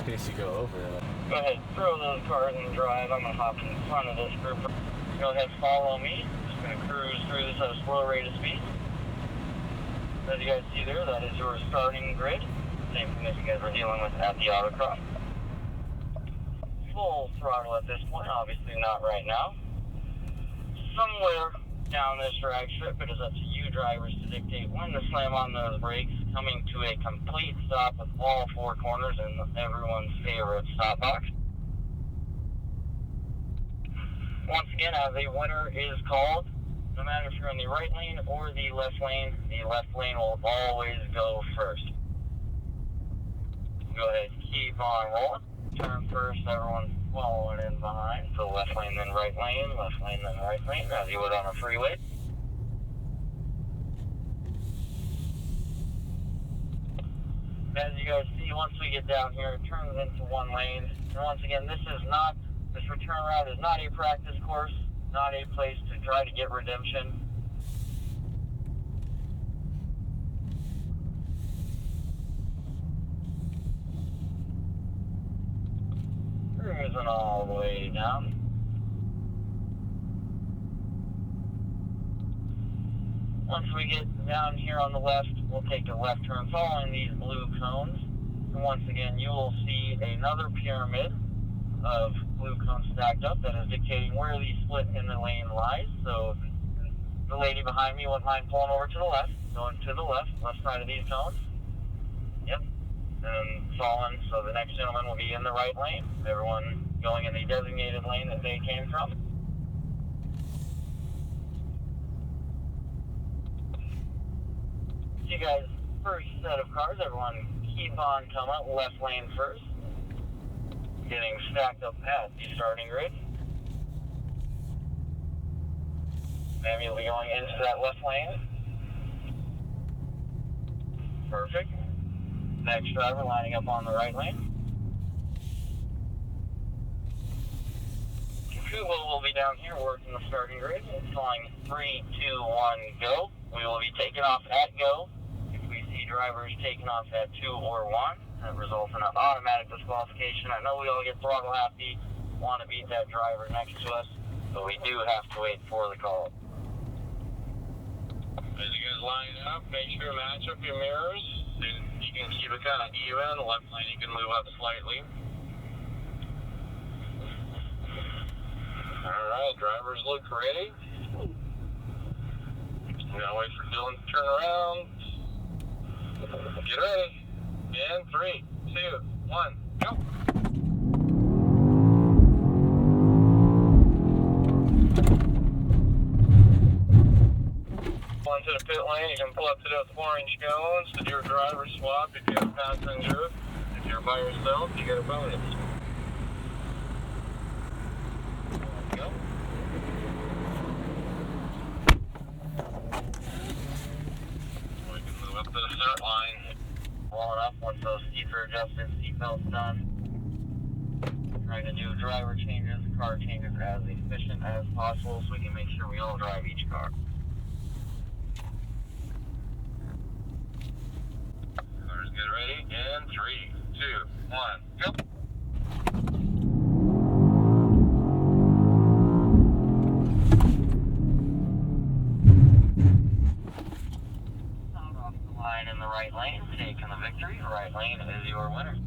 case you go over it. Go ahead, throw those cars in drive. I'm going to hop in front of this group. Go ahead, follow me. Just going to cruise through this at a slow rate of speed. As you guys see there, that is your starting grid. Same thing that you guys were dealing with at the autocross. Full throttle at this point, obviously not right now. Somewhere down this drag strip, it is up to you drivers to dictate when to slam on those brakes, coming to a complete stop with all four corners in everyone's favorite stop box. Once again, as a winner is called, no matter if you're in the right lane or the left lane will always go first. Go ahead, keep on rolling. Turn first, everyone's following in behind. So left lane, then right lane, then right lane, as you would on a freeway. As you guys see, once we get down here, it turns into one lane. And once again, this return route is not a practice course, not a place to try to get redemption. Cruising all the way down. Once we get down here on the left, we'll take a left turn following these blue cones. And once again, you will see another pyramid of blue cones stacked up that is dictating where the split in the lane lies. So the lady behind me wouldn't mind pulling over to the left, going to the left side of these cones. Yep. And following, so the next gentleman will be in the right lane. Everyone going in the designated lane that they came from. You guys, first set of cars, everyone keep on coming, left lane first. Getting stacked up at the starting grid. And you'll be going into that left lane. Perfect. Next driver lining up on the right lane. Kubo will be down here working the starting grid. It's calling 3, 2, 1, go. We will be taking off at go. If we see drivers taking off at 2 or 1, that results in an automatic disqualification. I know we all get throttle happy, want to beat that driver next to us, but we do have to wait for the call. As you guys line up, make sure to match up your mirrors. You can keep it kind of even. The left lane you can move up slightly. Alright, drivers look ready. We're gonna wait for Dylan to turn around. Get ready. In 3, 2, 1, go. Into the pit lane, you can pull up to those orange cones to do your driver swap if you have a passenger. If you're by yourself, you get a bonus. Go. We can move up to the start line. Well enough once those seats are adjusted, seatbelts done. Trying to do driver changes, car changes as efficient as possible so we can make sure we all drive each car. Cars get ready in 3, 2, 1, go. Out off the line in the right lane, taking the victory. The right lane is your winner.